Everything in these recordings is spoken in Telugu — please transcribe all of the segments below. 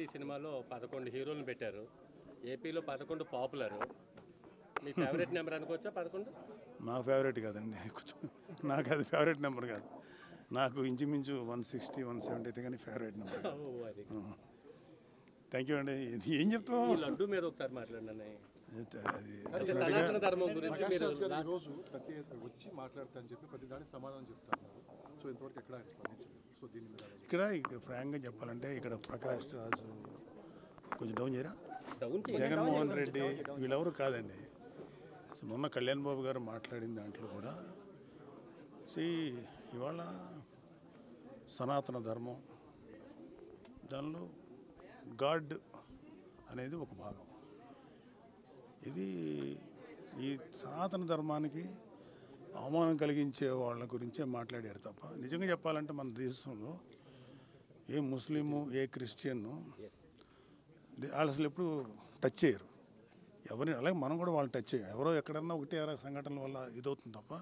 ఈ సినిమాలో 11 హీరోలను పెట్టారు. ఏపీలో 11 పాపులర్. మీ ఫేవరెట్ నెంబర్ అనుకోవచ్చా 11? నా ఫేవరెట్ కాదండి. కొంచెం నాకు అది ఫేవరెట్ నెంబర్ కాదు. నాకు ఇంచుమించు 160, 170 అయితే కానీ ఫేవరెట్ నెంబర్. థ్యాంక్ యూ అండి. ఇది ఏం చెప్తాం? ఈ లడ్డు మీద ఒకసారి మాట్లాడండి. అది సనాతన ధర్మం గురించి మీరు ఈరోజు వచ్చి మాట్లాడతానని చెప్పి ప్రతి దానికి సమాధానం చెప్తాను. సో ఇంతవరకు ఎక్కడ ఆయన స్పందించలేదు. సో దీని మీద ఇక్కడ ఫ్రాంక్గా చెప్పాలంటే ఇక్కడ ప్రకాష్ రాజు కొంచెం డౌన్ చేయరా, డౌన్ జగన్మోహన్ రెడ్డి వీళ్ళెవరు కాదండి. సో మొన్న కళ్యాణ్ బాబు గారు మాట్లాడిన దాంట్లో కూడా ఇవాళ సనాతన ధర్మం, దానిలో గాడ్ అనేది ఒక భాగం. ఇది ఈ సనాతన ధర్మానికి అవమానం కలిగించే వాళ్ళ గురించే మాట్లాడారు తప్ప, నిజంగా చెప్పాలంటే మన దేశంలో ఏ ముస్లిము ఏ క్రిస్టియన్ను వాళ్ళు అసలు ఎప్పుడు టచ్ చేయరు ఎవరిని. అలాగే మనం కూడా వాళ్ళు టచ్ చేయం. ఎవరో ఎక్కడన్నా ఒకటే సంఘటనల వల్ల ఇదవుతుంది తప్ప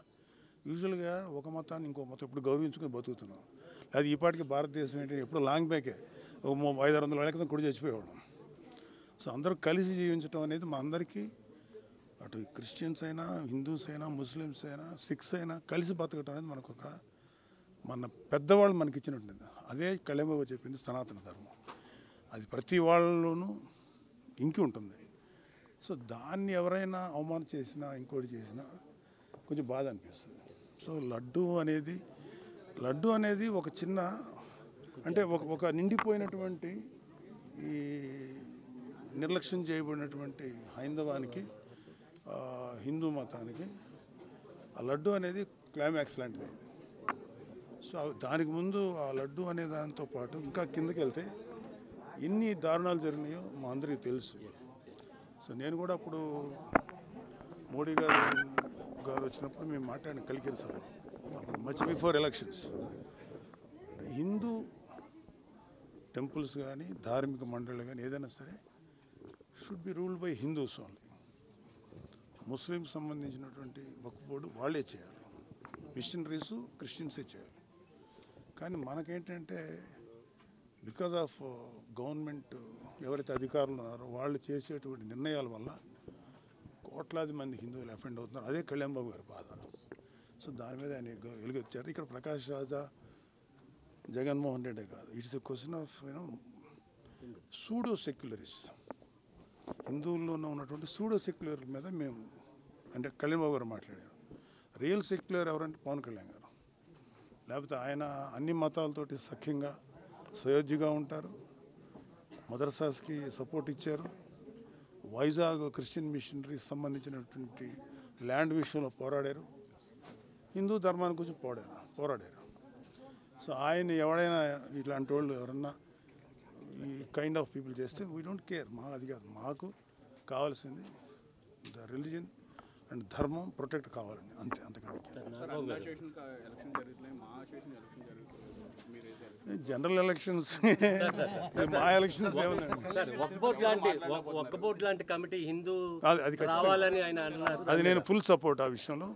యూజువల్గా ఒక మతాన్ని ఇంకో మతం ఎప్పుడు గౌరవించుకొని బతుకుతున్నాం. అది ఈ పాటికి భారతదేశం ఏంటి ఎప్పుడు లాంగ్ బ్యాకే 500-600 ఏళ్ళ క్రితం కూడా చచ్చిపోయేవాళ్ళం. సో అందరూ కలిసి జీవించడం అనేది మా అందరికీ, అటు క్రిస్టియన్స్ అయినా హిందూస్ అయినా ముస్లిమ్స్ అయినా సిఖ్స్ అయినా కలిసి బతకటం అనేది మనకు మన పెద్దవాళ్ళు మనకి ఇచ్చినట్టుంది. అదే కళ్యాణబాబు చెప్పింది సనాతన ధర్మం. అది ప్రతి వాళ్ళలోనూ ఇంకి ఉంటుంది. సో దాన్ని ఎవరైనా అవమానం చేసినా ఇంకోటి చేసినా కొంచెం బాధ అనిపిస్తుంది. సో లడ్డు అనేది ఒక చిన్న అంటే ఒక నిండిపోయినటువంటి ఈ నిర్లక్ష్యం చేయబడినటువంటి హైందవానికి హిందూ మతానికి ఆ లడ్డు అనేది క్లైమాక్స్ లాంటిది. సో దానికి ముందు ఆ లడ్డు అనే దాంతో పాటు ఇంకా కిందకి వెళ్తే ఎన్ని దారుణాలు జరిగినాయో మా అందరికీ తెలుసు. సో నేను కూడా అప్పుడు మోడీ గారు వచ్చినప్పుడు మేము మాట్లాడిన కలికిరి సభ అప్పుడు much before elections, Hindu temples కానీ ధార్మిక మండళ్ళు కానీ ఏదైనా సరే should be ruled by Hindus only. ముస్లింకి సంబంధించినటువంటి వక్ఫ్ బోర్డు వాళ్ళే చేయాలి, మిషనరీస్ క్రిస్టియన్సే చేయాలి. కానీ మనకేంటంటే బికాజ్ ఆఫ్ గవర్నమెంట్ ఎవరైతే అధికారులు ఉన్నారో వాళ్ళు చేసేటువంటి నిర్ణయాల వల్ల కోట్లాది మంది హిందువులు అఫెండ్ అవుతున్నారు. అదే కళ్యాణ్ బాబు గారి బాధ. సో దాని మీద ఆయన వెలుగొచ్చారు. ఇక్కడ ప్రకాష్ రాజా జగన్మోహన్ రెడ్డి కాదు, it's a question of pseudo secularism. హిందువుల్లో ఉన్నటువంటి సూడో సెక్యులర్ మీద మేము అంటే కళ్యాణ్ బాబు గారు మాట్లాడారు. రియల్ సెక్యులర్ ఎవరంటే పవన్ కళ్యాణ్ గారు. లేకపోతే ఆయన అన్ని మతాలతోటి సఖ్యంగా సయోధ్యగా ఉంటారు, మదర్సాస్కి సపోర్ట్ ఇచ్చారు, వైజాగ్ క్రిస్టియన్ మిషనరీకి సంబంధించినటువంటి ల్యాండ్ విషయంలో పోరాడారు, హిందూ ధర్మాన్ని గురించి పోరాడారు. సో ఆయన ఎవడైనా ఇలాంటి వాళ్ళు ఎవరన్నా ఈ కైండ్ ఆఫ్ పీపుల్ చేస్తే వీ డోంట్ కేర్. అది కాదు, మాకు కావాల్సింది ద రిలీజియన్ అండ్ ధర్మం ప్రొటెక్ట్ కావాలని, అంతకంటే జనరల్ ఎలక్షన్స్ మా ఎలక్షన్స్ లాంటి కమిటీ హిందూ అది కావాలని ఆయన అన్నారు. అది నేను ఫుల్ సపోర్ట్ ఆ విషయంలో.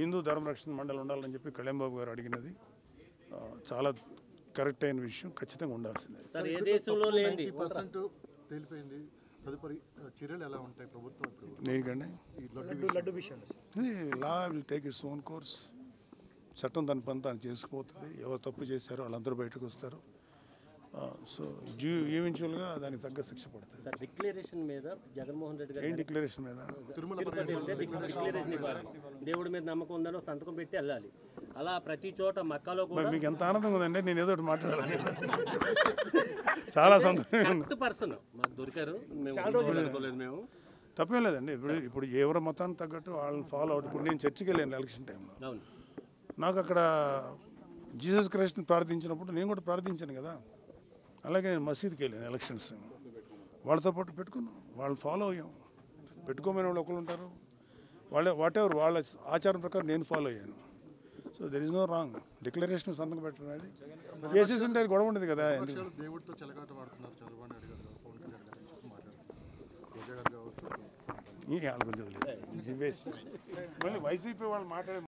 హిందూ ధర్మరక్షణ మండలి ఉండాలని చెప్పి కళ్యాణ్ బాబు గారు అడిగినది చాలా కరెక్ట్ అయిన విషయం, ఖచ్చితంగా ఉండాల్సిందే. తదుపరి చర్యలు ఎలా ఉంటాయి ప్రభుత్వం దేనికండి? లడ్డు విషయంలో law will take its own course. చట్టం దాని పని తాను చేసుకుపోతుంది. ఎవరు తప్పు చేశారో వాళ్ళందరూ బయటకు వస్తారు. సో ఈవెన్చువల్గా దానికి తగ్గ శిక్ష పడుతుంది. డిక్లరేషన్ మీద జగన్మోహన్ రెడ్డి గారు ఏం డిక్లరేషన్ మీద? డిక్లరేషన్ ఇవ్వాలి. దేవుడి మీద నమ్మకం ఉందని సంతకం పెట్టి వెళ్ళాలి. అలా ప్రతి చోట మక్కాలో కూడా. మీకు ఎంత ఆనందంగా ఉందండి, నేను ఏదో ఒకటి మాట్లాడాలి. చాలా సంతోషం. పర్సన్ మాకు దొరికారు, మేము తప్పేం లేదండి. ఇప్పుడు ఎవరి మతాన్ని తగ్గట్టు వాళ్ళని ఫాలో అవుట్. ఇప్పుడు నేను చర్చికి వెళ్ళాను ఎలక్షన్ టైంలో. నాకు అక్కడ జీసస్ క్రైస్ట్ని ప్రార్థించినప్పుడు నేను కూడా ప్రార్థించాను కదా. అలాగే నేను మసీద్కి వెళ్ళాను ఎలక్షన్స్, వాళ్ళతో పాటు పెట్టుకున్నాం, వాళ్ళని ఫాలో అయ్యాం. పెట్టుకోమని వాళ్ళు ఒకరు ఉంటారు, వాట్ ఎవర్ వాళ్ళ ఆచారం ప్రకారం నేను ఫాలో అయ్యాను. So there is no wrong. Declaration సంతకం పెట్టడం అనేది చేసేసి ఉంటే గొడవ ఉండదు కదా. దేవుడితో చెలగాట వాడుతున్నారు చంద్రబాబు నాయుడు గారు, పవన్ కళ్యాణ్ గారు మళ్ళీ వైసీపీ వాళ్ళు మాట్లాడే